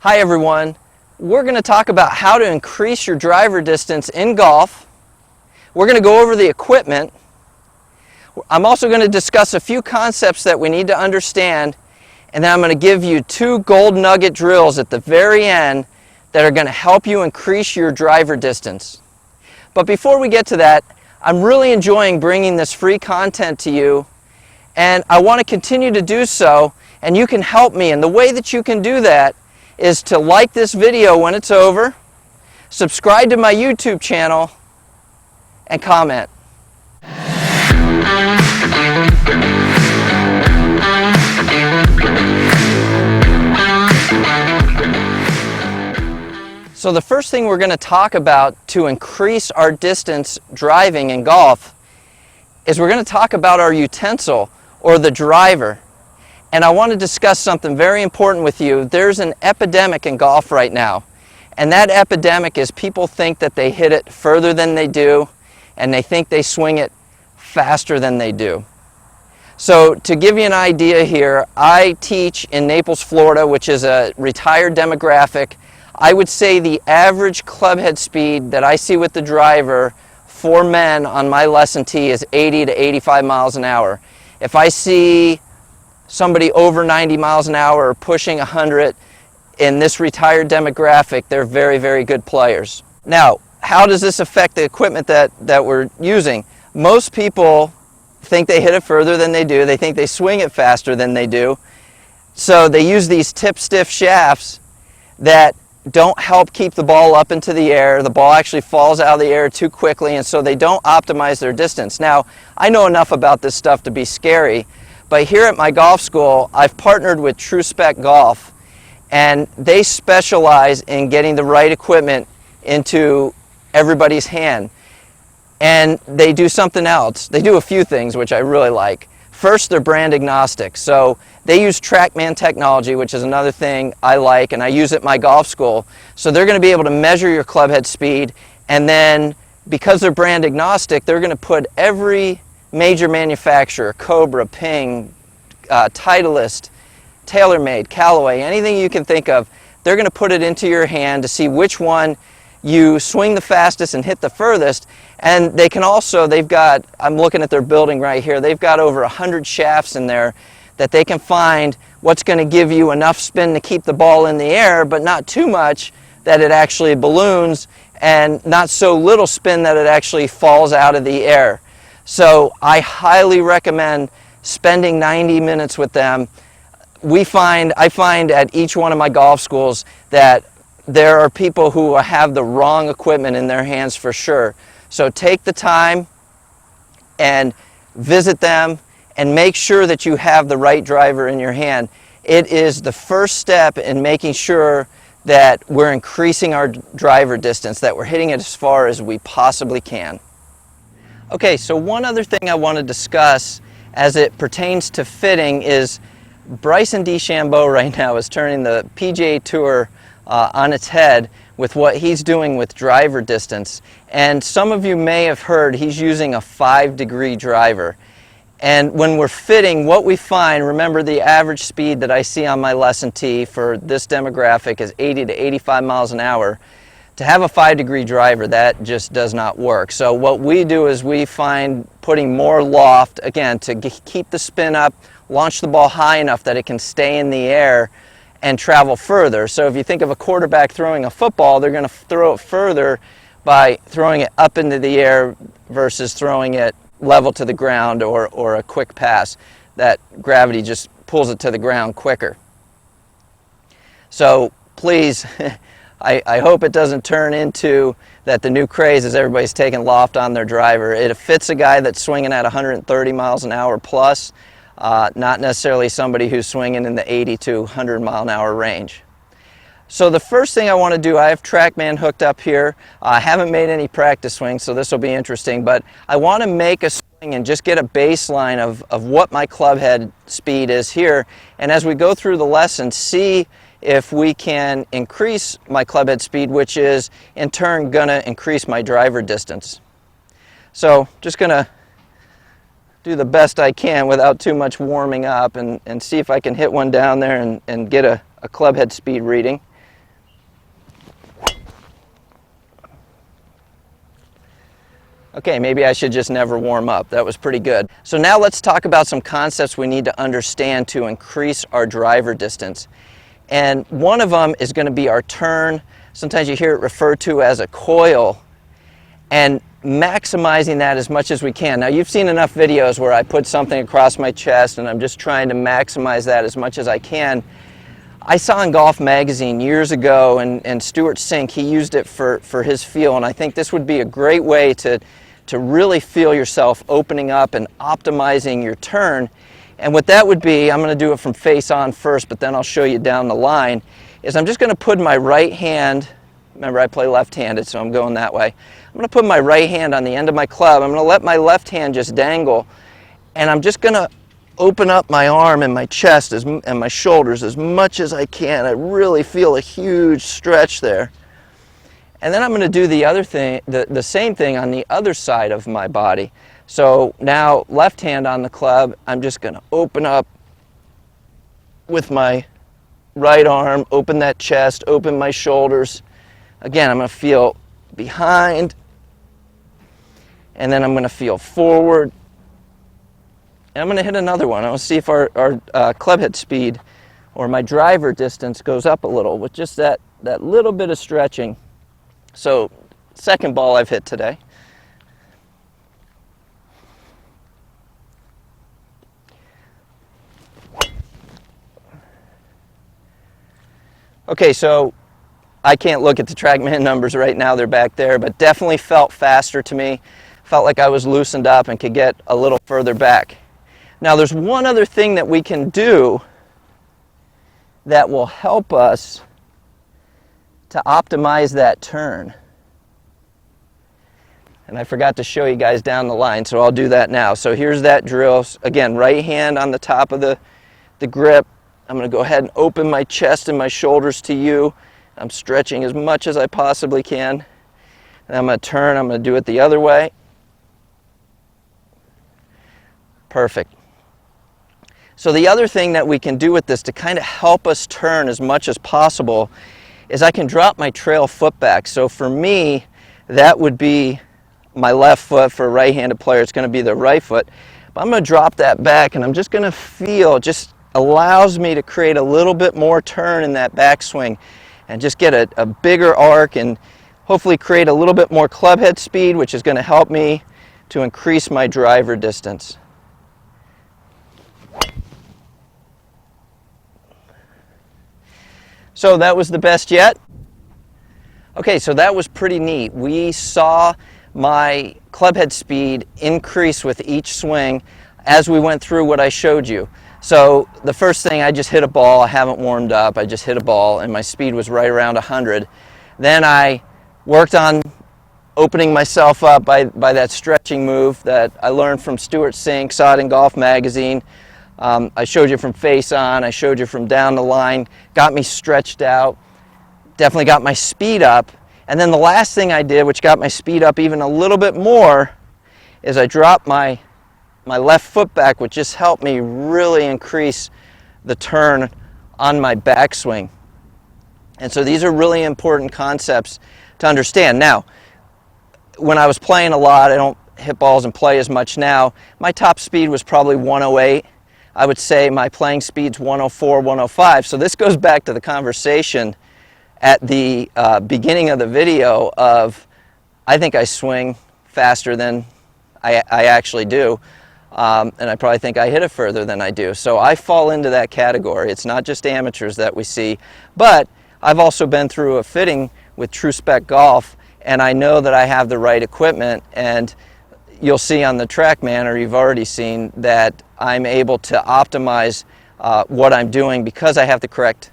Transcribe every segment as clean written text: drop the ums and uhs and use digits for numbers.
Hi everyone, we're going to talk about how to increase your driver distance in golf. We're going to go over the equipment. I'm also going to discuss a few concepts that we need to understand, and then I'm going to give you 2 gold nugget drills at the very end that are going to help you increase your driver distance. But before we get to that, I'm really enjoying bringing this free content to you, and I want to continue to do so, and you can help me. And the way that you can do that is to like this video when it's over, subscribe to my YouTube channel, and comment. So the first thing we're going to talk about to increase our distance driving in golf is we're going to talk about our utensil, or the driver. And I want to discuss something very important with you. There's an epidemic in golf right now. And that epidemic is people think that they hit it further than they do, and they think they swing it faster than they do. So to give you an idea here, I teach in Naples, Florida, which is a retired demographic. I would say the average clubhead speed that I see with the driver for men on my lesson tee is 80 to 85 miles an hour. If I see somebody over 90 miles an hour or pushing 100 in this retired demographic, they're very, very good players. Now, how does this affect the equipment that we're using? Most people think they hit it further than they do. They think they swing it faster than they do. So they use these tip stiff shafts that don't help keep the ball up into the air. The ball actually falls out of the air too quickly, and so they don't optimize their distance. Now, I know enough about this stuff to be scary, but here at my golf school, I've partnered with True Spec Golf, and they specialize in getting the right equipment into everybody's hand. And they do something else. They do a few things which I really like. First, they're brand agnostic. So they use TrackMan technology, which is another thing I like, and I use it at my golf school. So they're going to be able to measure your clubhead speed, and then because they're brand agnostic, they're going to put every major manufacturer, Cobra, Ping, Titleist, TaylorMade, Callaway, anything you can think of, they're going to put it into your hand to see which one you swing the fastest and hit the furthest. And they can also, I'm looking at their building right here, they've got over 100 shafts in there that they can find what's going to give you enough spin to keep the ball in the air, but not too much that it actually balloons, and not so little spin that it actually falls out of the air. So I highly recommend spending 90 minutes with them. I find at each one of my golf schools that there are people who have the wrong equipment in their hands for sure. So take the time and visit them and make sure that you have the right driver in your hand. It is the first step in making sure that we're increasing our driver distance, that we're hitting it as far as we possibly can. Okay, so one other thing I want to discuss as it pertains to fitting is Bryson DeChambeau right now is turning the PGA Tour on its head with what he's doing with driver distance. And some of you may have heard he's using a 5-degree driver. And when we're fitting, what we find, remember the average speed that I see on my lesson tee for this demographic is 80 to 85 miles an hour. To have a 5-degree driver, that just does not work. So what we do is we find putting more loft, again, to keep the spin up, launch the ball high enough that it can stay in the air and travel further. So if you think of a quarterback throwing a football, they're going to throw it further by throwing it up into the air versus throwing it level to the ground or a quick pass. That gravity just pulls it to the ground quicker. So please, I hope it doesn't turn into that the new craze is everybody's taking loft on their driver. It fits a guy that's swinging at 130 miles an hour plus, not necessarily somebody who's swinging in the 80 to 100 mile an hour range. So the first thing I want to do, I have TrackMan hooked up here. I haven't made any practice swings, so this will be interesting, but I want to make a swing and just get a baseline of what my club head speed is here. And as we go through the lesson, see if we can increase my club head speed, which is in turn going to increase my driver distance. So just going to do the best I can without too much warming up and see if I can hit one down there and get a club head speed reading. Okay, maybe I should just never warm up. That was pretty good. So now let's talk about some concepts we need to understand to increase our driver distance. And one of them is going to be our turn. Sometimes you hear it referred to as a coil, and maximizing that as much as we can. Now, you've seen enough videos where I put something across my chest and I'm just trying to maximize that as much as I can. I saw in Golf Magazine years ago, and Stuart Sink, he used it for his feel, and I think this would be a great way to really feel yourself opening up and optimizing your turn. And what that would be, I'm going to do it from face on first, but then I'll show you down the line, is I'm just going to put my right hand, remember I play left-handed, so I'm going that way. I'm going to put my right hand on the end of my club. I'm going to let my left hand just dangle, and I'm just going to open up my arm and my chest and my shoulders as much as I can. I really feel a huge stretch there. And then I'm going to do the other thing, the same thing on the other side of my body. So now, left hand on the club, I'm just going to open up with my right arm, open that chest, open my shoulders. Again, I'm going to feel behind, and then I'm going to feel forward. And I'm going to hit another one. I want to see if our club head speed or my driver distance goes up a little with just that little bit of stretching. So, second ball I've hit today. Okay, so I can't look at the TrackMan numbers right now, they're back there, but definitely felt faster to me. Felt like I was loosened up and could get a little further back. Now there's one other thing that we can do that will help us to optimize that turn. And I forgot to show you guys down the line, so I'll do that now. So here's that drill. Again, right hand on the top of the grip. I'm going to go ahead and open my chest and my shoulders to you. I'm stretching as much as I possibly can. And I'm going to turn. I'm going to do it the other way. Perfect. So the other thing that we can do with this to kind of help us turn as much as possible is I can drop my trail foot back. So for me, that would be my left foot. For a right-handed player, it's going to be the right foot. But I'm going to drop that back, and I'm just going to feel, just allows me to create a little bit more turn in that backswing and just get a bigger arc and hopefully create a little bit more club head speed, which is going to help me to increase my driver distance. So that was the best yet. Okay, so that was pretty neat. We saw my club head speed increase with each swing as we went through what I showed you. So the first thing, I just hit a ball. I haven't warmed up. I just hit a ball, and my speed was right around 100. Then I worked on opening myself up by that stretching move that I learned from Stuart Sink, saw it in Golf Magazine. I showed you from face on, I showed you from down the line, got me stretched out, definitely got my speed up. And then the last thing I did, which got my speed up even a little bit more, is I dropped my left foot back, which just helped me really increase the turn on my backswing. And so these are really important concepts to understand. Now, when I was playing a lot, I don't hit balls and play as much now, my top speed was probably 108. I would say my playing speed's 104, 105. So this goes back to the conversation at the beginning of the video of, I think I swing faster than I actually do. And I probably think I hit it further than I do. So I fall into that category. It's not just amateurs that we see, but I've also been through a fitting with True Spec Golf, and I know that I have the right equipment, and you'll see on the TrackMan, or you've already seen, that I'm able to optimize what I'm doing because I have the correct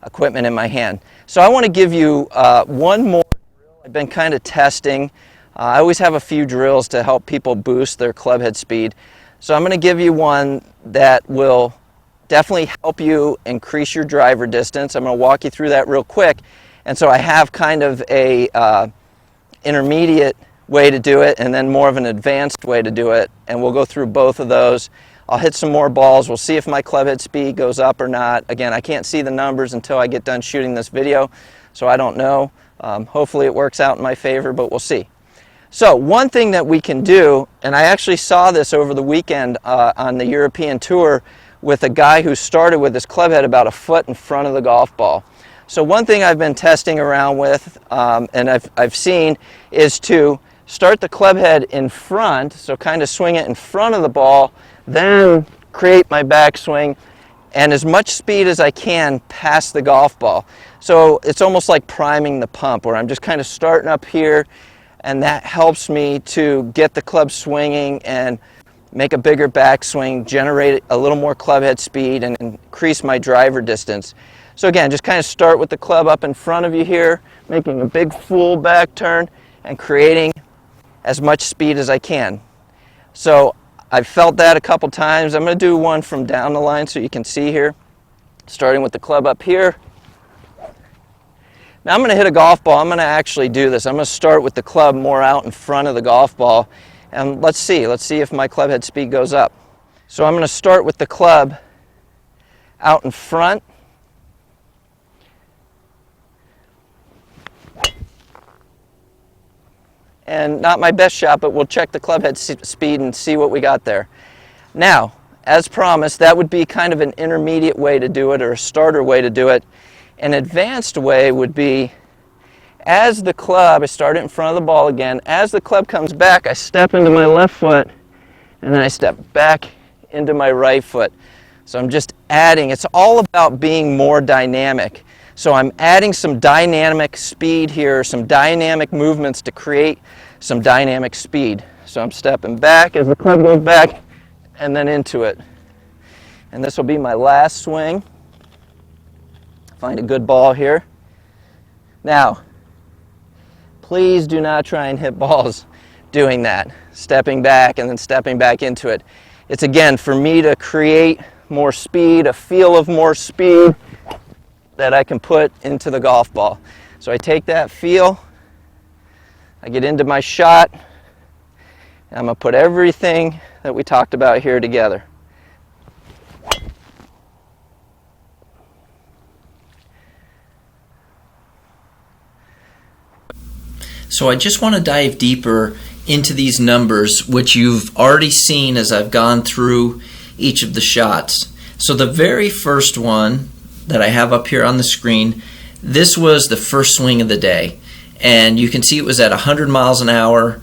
equipment in my hand. So I want to give you one more drill. I've been kind of testing. I always have a few drills to help people boost their club head speed. So I'm going to give you one that will definitely help you increase your driver distance. I'm going to walk you through that real quick. And so I have kind of a intermediate way to do it and then more of an advanced way to do it. And we'll go through both of those. I'll hit some more balls. We'll see if my club head speed goes up or not. Again, I can't see the numbers until I get done shooting this video, so I don't know. Hopefully it works out in my favor, but we'll see. So one thing that we can do, and I actually saw this over the weekend on the European tour with a guy who started with his club head about a foot in front of the golf ball. So one thing I've been testing around with and I've seen is to start the club head in front, so kind of swing it in front of the ball, then create my backswing and as much speed as I can past the golf ball. So it's almost like priming the pump, where I'm just kind of starting up here, and that helps me to get the club swinging and make a bigger backswing, generate a little more club head speed, and increase my driver distance. So again, just kind of start with the club up in front of you here, making a big full back turn and creating as much speed as I can. So I've felt that a couple times. I'm going to do one from down the line so you can see here, starting with the club up here. Now I'm going to hit a golf ball. I'm going to actually do this. I'm going to start with the club more out in front of the golf ball, and let's see if my club head speed goes up. So I'm going to start with the club out in front. And not my best shot, but we'll check the club head speed and see what we got there. Now, as promised, that would be kind of an intermediate way to do it, or a starter way to do it. An advanced way would be, as the club, I start it in front of the ball again, as the club comes back, I step into my left foot, and then I step back into my right foot. So I'm just adding, it's all about being more dynamic. So I'm adding some dynamic speed here, some dynamic movements to create some dynamic speed. So I'm stepping back as the club goes back and then into it. And this will be my last swing. Find a good ball here. Now, please do not try and hit balls doing that, stepping back and then stepping back into it. It's again for me to create more speed, a feel of more speed that I can put into the golf ball. So I take that feel, I get into my shot, and I'm going to put everything that we talked about here together. So I just want to dive deeper into these numbers, which you've already seen as I've gone through each of the shots. So the very first one that I have up here on the screen, this was the first swing of the day, and you can see it was at 100 miles an hour,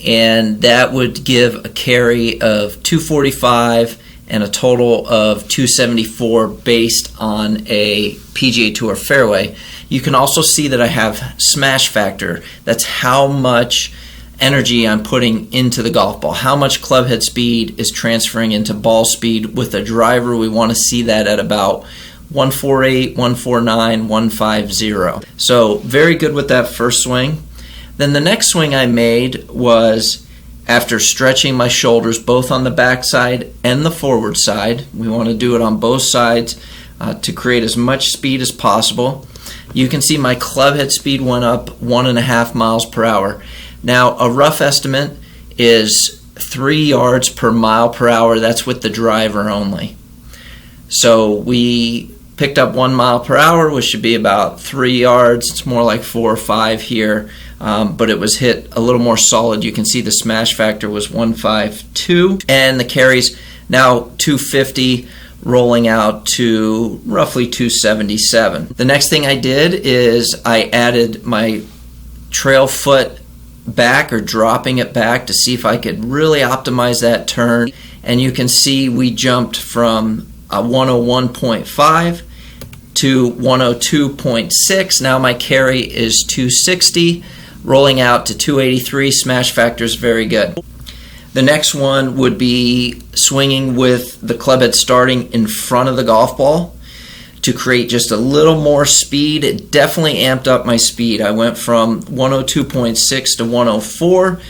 and that would give a carry of 245 and a total of 274 based on a PGA Tour fairway. You can also see that I have smash factor. That's how much energy I'm putting into the golf ball, how much club head speed is transferring into ball speed. With a driver, we want to see that at about 148, 149, 150. So very good with that first swing. Then the next swing I made was after stretching my shoulders both on the back side and the forward side. We want to do it on both sides to create as much speed as possible. You can see my club head speed went up 1.5 miles per hour. Now a rough estimate is 3 yards per mile per hour. That's with the driver only. So we picked up 1 mile per hour, which should be about 3 yards. It's more like 4 or 5 here, but it was hit a little more solid. You can see the smash factor was 152, and the carries now 250, rolling out to roughly 277. The next thing I did is I added my trail foot back, or dropping it back, to see if I could really optimize that turn. And you can see we jumped from a 101.5 to 102.6. Now my carry is 260, rolling out to 283. Smash factor is very good. The next one would be swinging with the club head starting in front of the golf ball to create just a little more speed. It definitely amped up my speed. I went from 102.6 to 104,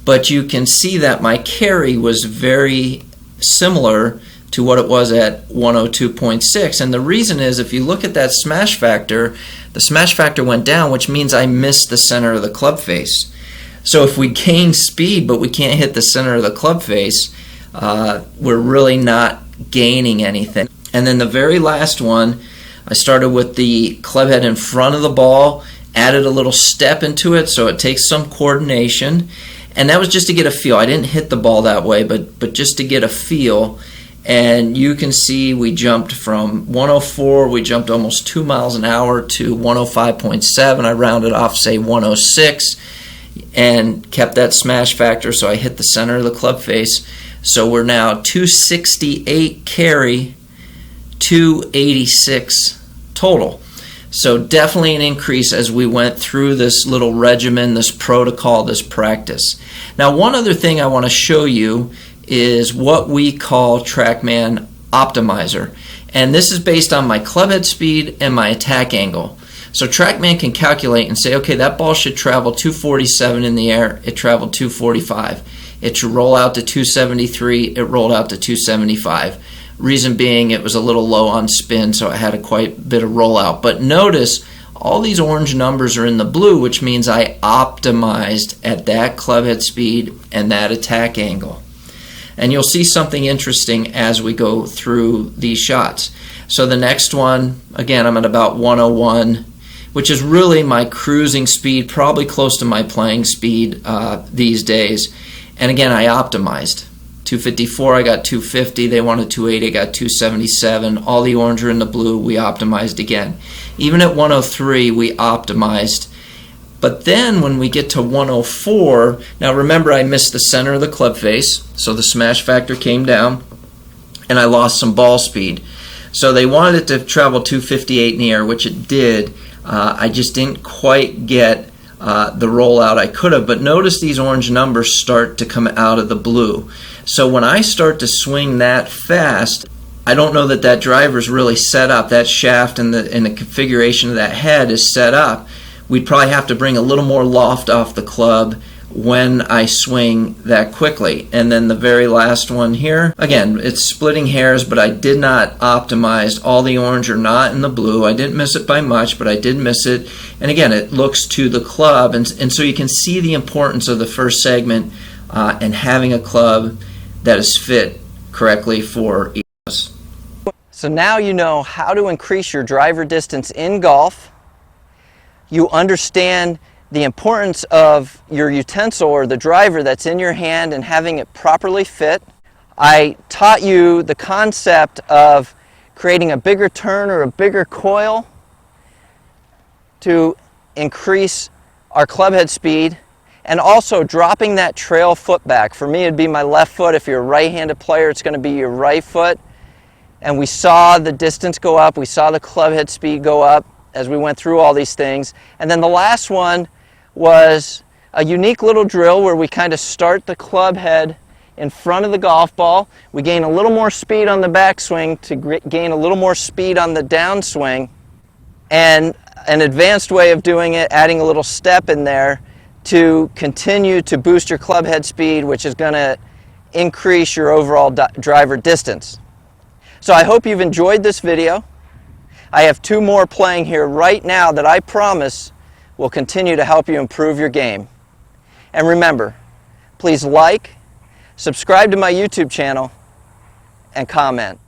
but you can see that my carry was very similar to what it was at 102.6. And the reason is, if you look at that smash factor, the smash factor went down, which means I missed the center of the club face. So if we gain speed but we can't hit the center of the club face, we're really not gaining anything. And then the very last one, I started with the club head in front of the ball, added a little step into it so it takes some coordination, And that was just to get a feel. I didn't hit the ball that way, but just to get a feel. And you can see we jumped from 104, we jumped almost 2 miles an hour to 105.7. I rounded off, say 106, and kept that smash factor, so I hit the center of the club face. So we're now 268 carry, 286 total. So definitely an increase as we went through this little regimen, this protocol, this practice. Now, one other thing I want to show you is what we call TrackMan Optimizer. And this is based on my clubhead speed and my attack angle. So TrackMan can calculate and say, okay, that ball should travel 247 in the air, it traveled 245. It should roll out to 273, it rolled out to 275. Reason being, it was a little low on spin, so it had a quite bit of rollout. But notice, all these orange numbers are in the blue, which means I optimized at that clubhead speed and that attack angle. And you'll see something interesting as we go through these shots. So the next one, again, I'm at about 101, which is really my cruising speed, probably close to my playing speed these days. And again, I optimized. 254, I got 250. They wanted 280, I got 277. All the orange are in the blue, we optimized again. Even at 103, we optimized. But then when we get to 104, now remember I missed the center of the club face, so the smash factor came down, and I lost some ball speed. So they wanted it to travel 258 in the air, which it did. I just didn't quite get the rollout I could have, but notice these orange numbers start to come out of the blue. So when I start to swing that fast, I don't know that that driver's really set up. That shaft and the configuration of that head is set up. We'd probably have to bring a little more loft off the club when I swing that quickly. And then the very last one here, again, it's splitting hairs, but I did not optimize. All the orange are not in the blue. I didn't miss it by much, but I did miss it. And again, it looks to the club, and so you can see the importance of the first segment and having a club that is fit correctly for each of us. So now you know how to increase your driver distance in golf. You understand the importance of your utensil or the driver that's in your hand and having it properly fit. I taught you the concept of creating a bigger turn or a bigger coil to increase our clubhead speed, and also dropping that trail foot back. For me, it'd be my left foot. If you're a right-handed player, it's going to be your right foot. And we saw the distance go up. We saw the clubhead speed go up as we went through all these things. And then the last one was a unique little drill where we kind of start the club head in front of the golf ball. We gain a little more speed on the backswing to gain a little more speed on the downswing. And an advanced way of doing it, adding a little step in there to continue to boost your club head speed, which is going to increase your overall driver distance. So I hope you've enjoyed this video. I have 2 more playing here right now that I promise will continue to help you improve your game. And remember, please like, subscribe to my YouTube channel, and comment.